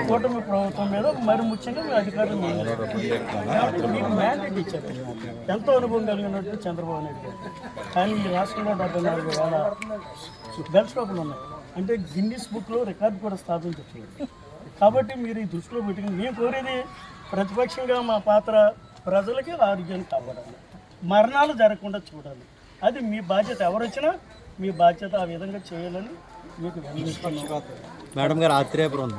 కూటమి ప్రభుత్వం మీద మరి ముఖ్యంగా మీ అధికారులు మీకు మ్యాండేట్ ఇచ్చారు. ఎంతో అనుభవం కలిగినట్టు చంద్రబాబు నాయుడు గారు. కానీ ఈ రాష్ట్రంలో 74,000 బెల్ షాపులు ఉన్నాయి. అంటే గిన్నిస్ బుక్లో రికార్డు కూడా స్థాపించవచ్చు. కాబట్టి మీరు ఈ దృష్టిలో పెట్టుకుని మేము కోరేది ప్రతిపక్షంగా మా పాత్ర ప్రజలకి ఆరోగ్యాన్ని కాపాడాలి, మరణాలు జరగకుండా చూడాలి. అది మీ బాధ్యత. ఎవరు వచ్చినా మీ బాధ్యత ఆ విధంగా చేయాలని మీకు మేడం గారు ఆత్రేయపురం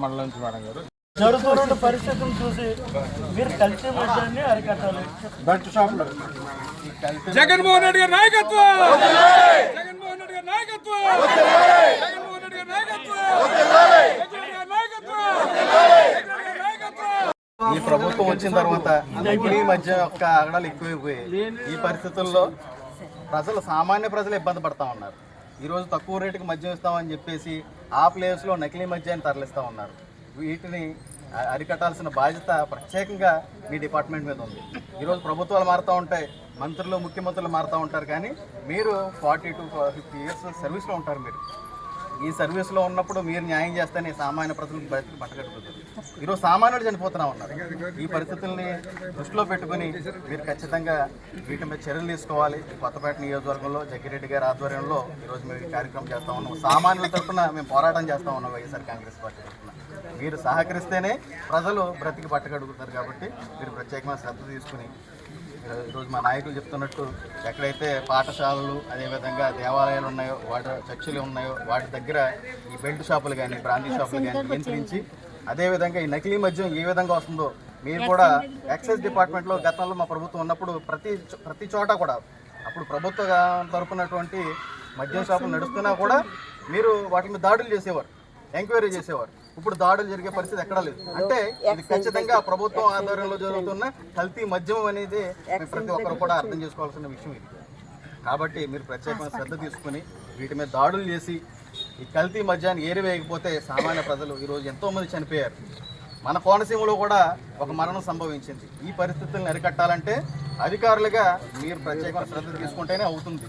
మండలం నుంచి మేడం గారు జరుగుతున్న పరిస్థితులను చూసి మీరు కలిసి మధ్యాన్ని అరికట్టాలి. బెల్ట్ షాపులు జగన్మోహన్ రెడ్డి గారి నాయకత్వం, జగన్మోహన్ రెడ్డి గారి నాయకత్వం, జగన్మోహన్ రెడ్డి గారి నాయకత్వం, ఈ ప్రభుత్వం వచ్చిన తర్వాత ఈ మధ్య యొక్క ఆగడాలు ఎక్కువైపోయాయి. ఈ పరిస్థితుల్లో సామాన్య ప్రజలు ఇబ్బంది పడతా ఉన్నారు. ఈరోజు తక్కువ రేటుకి మద్యం ఇస్తామని చెప్పేసి ఆ ప్లేస్లో నకిలీ మద్యాన్ని తరలిస్తూ ఉన్నారు. వీటిని అరికట్టాల్సిన బాధ్యత ప్రత్యేకంగా మీ డిపార్ట్మెంట్ మీద ఉంది. ఈరోజు ప్రభుత్వాలు మారుతూ ఉంటాయి, మంత్రులు ముఖ్యమంత్రులు మారుతూ ఉంటారు, కానీ మీరు 40 to 50 years సర్వీస్లో ఉంటారు. మీరు ఈ సర్వీస్లో ఉన్నప్పుడు మీరు న్యాయం చేస్తేనే సామాన్య ప్రజలకు బట్టగట్టుకుంటారు. ఈరోజు సామాన్యుడు చనిపోతున్నా ఉన్నారు. ఈ పరిస్థితుల్ని దృష్టిలో పెట్టుకుని మీరు ఖచ్చితంగా వీటి మీద చర్యలు తీసుకోవాలి. కొత్తపేట నియోజకవర్గంలో జగ్గిరెడ్డి గారి ఆధ్వర్యంలో ఈరోజు మేము ఈ కార్యక్రమం చేస్తూ ఉన్నాం. సామాన్యుల తరఫున మేము పోరాటం చేస్తూ ఉన్నాం. వైఎస్ఆర్ కాంగ్రెస్ పార్టీ తరఫున మీరు సహకరిస్తేనే ప్రజలు బ్రతికి బట్టగడుగుతారు. కాబట్టి మీరు ప్రత్యేకమైన శ్రద్ధ తీసుకుని ఈరోజు మా నాయకులు చెప్తున్నట్టు ఎక్కడైతే పాఠశాలలు అదేవిధంగా దేవాలయాలు ఉన్నాయో, వాటి చర్చిలు ఉన్నాయో, వాటి దగ్గర ఈ బెల్ట్ షాపులు కానీ బ్రాండీ షాపులు కానీ నియంత్రించి, అదేవిధంగా ఈ నకిలీ మద్యం ఏ విధంగా వస్తుందో మీరు కూడా ఎక్సైజ్ డిపార్ట్మెంట్లో గతంలో మా ప్రభుత్వం ఉన్నప్పుడు ప్రతి చోట కూడా అప్పుడు ప్రభుత్వ తరపునటువంటి మద్యం షాపులు నడుస్తున్నా కూడా మీరు వాటి మీద దాడులు చేసేవారు, ఎంక్వైరీ చేసేవారు. ఇప్పుడు దాడులు జరిగే పరిస్థితి ఎక్కడా లేదు. అంటే ఇది ఖచ్చితంగా ప్రభుత్వం ఆధ్వర్యంలో జరుగుతున్న కల్తీ మద్యం అనేది ప్రతి ఒక్కరు కూడా అర్థం చేసుకోవాల్సిన విషయం ఇది. కాబట్టి మీరు ప్రత్యేకమైన శ్రద్ధ తీసుకుని వీటి మీద దాడులు చేసి ఈ కల్తీ మద్యాన్ని ఏరివేయకపోతే సామాన్య ప్రజలు ఈరోజు ఎంతోమంది చనిపోయారు. మన కోనసీమలో కూడా ఒక మరణం సంభవించింది. ఈ పరిస్థితులను అరికట్టాలంటే అధికారులుగా మీరు ప్రత్యేకమైన శ్రద్ధ తీసుకుంటేనే అవుతుంది.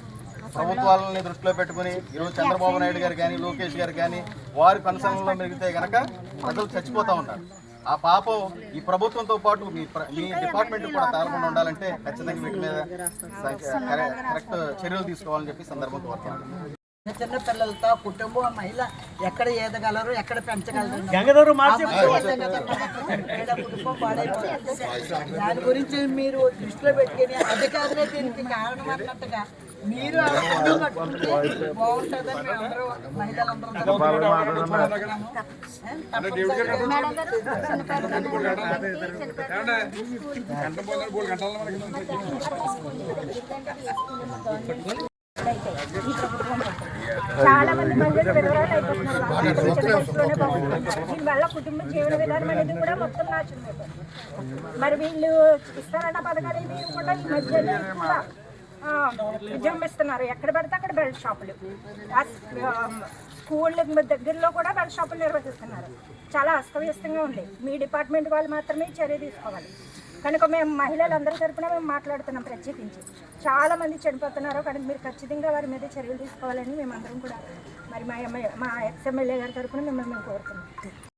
ప్రభుత్వాలని దృష్టిలో పెట్టుకుని ఈరోజు చంద్రబాబు నాయుడు గారు కానీ లోకేష్ గారు కానీ వారి కన్సర్న్లో మెరిగితే కనుక ప్రజలు చచ్చిపోతూ ఉన్నారు. ఆ పాపం ఈ ప్రభుత్వంతో పాటు మీ డిపార్ట్మెంట్ కూడా తాగకుండా ఉండాలంటే ఖచ్చితంగా వీటి మీద కరెక్ట్ చర్యలు తీసుకోవాలని చెప్పి సందర్భంగా కోరుతున్నాను. చిన్న పిల్లలతో కుటుంబం మహిళ ఎక్కడ ఎదగలరు, ఎక్కడ పెంచగలరు, కుటుంబం పాడైపోతుంది. దాని గురించి మీరు దృష్టిలో పెట్టుకుని అధికారులే దీనికి కారణం అన్నట్టుగా మీరు బాగుంటుందని అందరూ మహిళలందరూ చాలా మంది మహిళలు విధవరాలు అయిపోతున్నారు. దీనివల్ల కుటుంబ జీవన విధానం అనేది కూడా మొత్తం నాశనం అయిపోతుంది. మరి వీళ్ళు ఇస్తారన్న పథకాలు ఏమి కూడా ఈ మధ్యలో ఎక్కువ విజృంభిస్తున్నారు. ఎక్కడ పడితే అక్కడ బెల్ట్ షాపులు, స్కూళ్ళ దగ్గరలో కూడా బెల్ట్ షాపులు నిర్వహిస్తున్నారు. చాలా అస్తవ్యస్తంగా ఉంది. మీ డిపార్ట్మెంట్ వాళ్ళు మాత్రమే చర్య తీసుకోవాలి. కనుక మేము మహిళలందరి తరఫున మేము మాట్లాడుతున్నాం. ప్రత్యేకించి చాలా మంది చనిపోతున్నారు. కనుక మీరు ఖచ్చితంగా వారి మీద చర్యలు తీసుకోవాలని మేమందరం కూడా మరి మా ఎక్స్ఎమ్మెల్యే గారి తరఫున మిమ్మల్ని మేము కోరుతున్నాం.